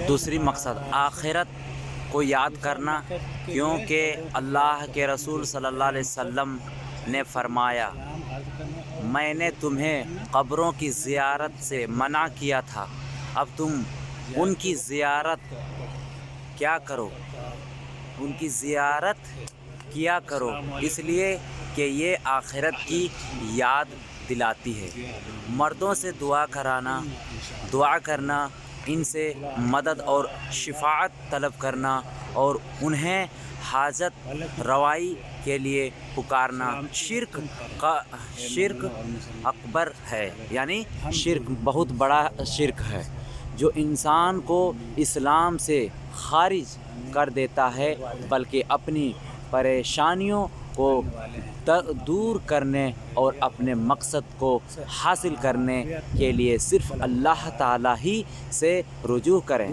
دوسری مقصد آخرت کو یاد کرنا، کیونکہ اللہ کے رسول صلی اللہ علیہ وسلم نے فرمایا میں نے تمہیں قبروں کی زیارت سے منع کیا تھا، اب تم ان کی زیارت کیا کرو، ان کی زیارت کیا کرو، اس لیے کہ یہ آخرت کی یاد دلاتی ہے۔ مردوں سے دعا کرنا، ان سے مدد اور شفاعت طلب کرنا اور انہیں حاجت روائی کے لیے پکارنا شرک اکبر ہے، یعنی شرک بہت بڑا شرک ہے جو انسان کو اسلام سے خارج کر دیتا ہے، بلکہ اپنی پریشانیوں کو دور کرنے اور اپنے مقصد کو حاصل کرنے کے لیے صرف اللہ تعالیٰ ہی سے رجوع کریں۔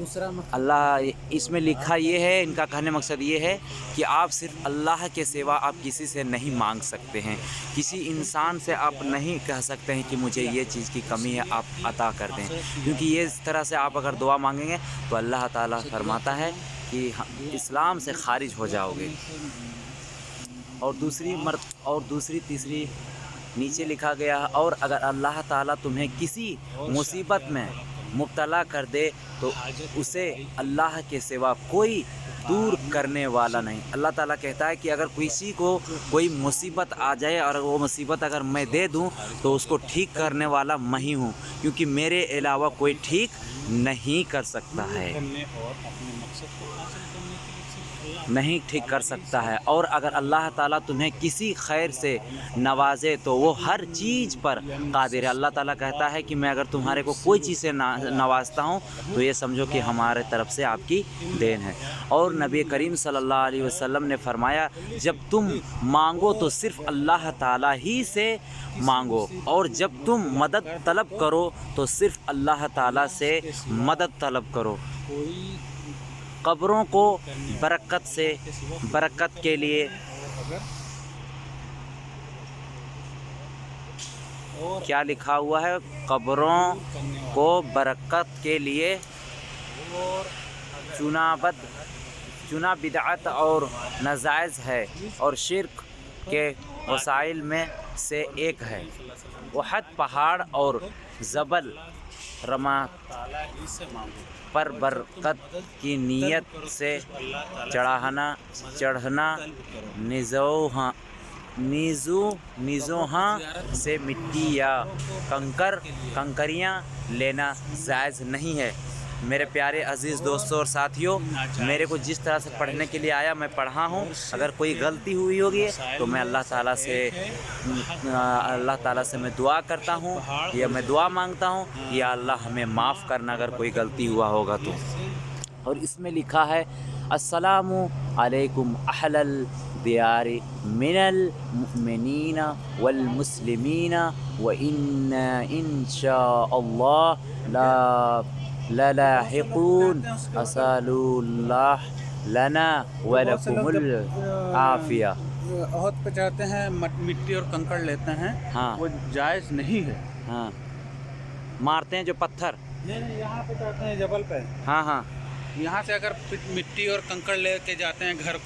اللہ اس میں لکھا یہ ہے، ان کا کہنے مقصد یہ ہے کہ آپ صرف اللہ کے سوا آپ کسی سے نہیں مانگ سکتے ہیں، کسی انسان سے آپ نہیں کہہ سکتے ہیں کہ مجھے یہ چیز کی کمی ہے آپ عطا کر دیں، کیونکہ یہ اس طرح سے آپ اگر دعا مانگیں گے تو اللہ تعالیٰ فرماتا ہے کہ اسلام سے خارج ہو جاؤ گے۔ اور دوسری تیسری نیچے لکھا گیا، اور اگر اللہ تعالیٰ تمہیں کسی مصیبت میں مبتلا کر دے تو اسے اللہ کے سوا کوئی دور کرنے والا نہیں۔ اللہ تعالیٰ کہتا ہے کہ اگر کسی کو کوئی مصیبت آ جائے اور وہ مصیبت اگر میں دے دوں تو اس کو ٹھیک کرنے والا میں ہی ہوں، کیونکہ میرے علاوہ کوئی ٹھیک نہیں کر سکتا ہے، نہیں ٹھیک کر سکتا ہے۔ اور اگر اللہ تعالیٰ تمہیں کسی خیر سے نوازے تو وہ ہر چیز پر قادر ہے۔ اللہ تعالیٰ کہتا ہے کہ میں اگر تمہارے کو کوئی چیز سے نوازتا ہوں تو یہ سمجھو کہ ہمارے طرف سے آپ کی دین ہے۔ اور نبی کریم صلی اللہ علیہ وسلم نے فرمایا جب تم مانگو تو صرف اللہ تعالیٰ ہی سے مانگو، اور جب تم مدد طلب کرو تو صرف اللہ تعالیٰ سے مدد طلب کرو۔ قبروں کو برکت کے لیے کیا لکھا ہوا ہے؟ قبروں کو برکت کے لیے چنا بدعت اور ناجائز ہے اور شرک کے وسائل میں سے ایک ہے۔ احد پہاڑ اور جبل رمات پر برکت کی نیت سے چڑھنا، نیزوہاں سے مٹی یا کنکریاں لینا جائز نہیں ہے۔ میرے پیارے عزیز دوستوں اور ساتھیوں، میرے کو جس طرح سے پڑھنے کے لیے آیا میں پڑھا ہوں، اگر کوئی غلطی ہوئی ہوگی تو میں اللہ تعالیٰ سے میں دعا کرتا ہوں یا میں دعا مانگتا ہوں یا اللہ ہمیں معاف کرنا اگر کوئی غلطی ہوا ہوگا تو۔ اور اس میں لکھا ہے السلام علیکم اہل الدیار من المؤمنین والمسلمین وإنا إن شاء الله للاحقون اسأل اللہ لنا ولکم العافیہ۔ عہد پہ چاہتے ہیں مٹی اور کنکڑ لیتے ہیں، ہاں وہ جائز نہیں ہے۔ ہاں مارتے ہیں جو پتھر، نہیں یہاں پہ چاہتے ہیں جبل پہ، ہاں یہاں سے اگر مٹی اور کنکڑ لے کے جاتے ہیں گھر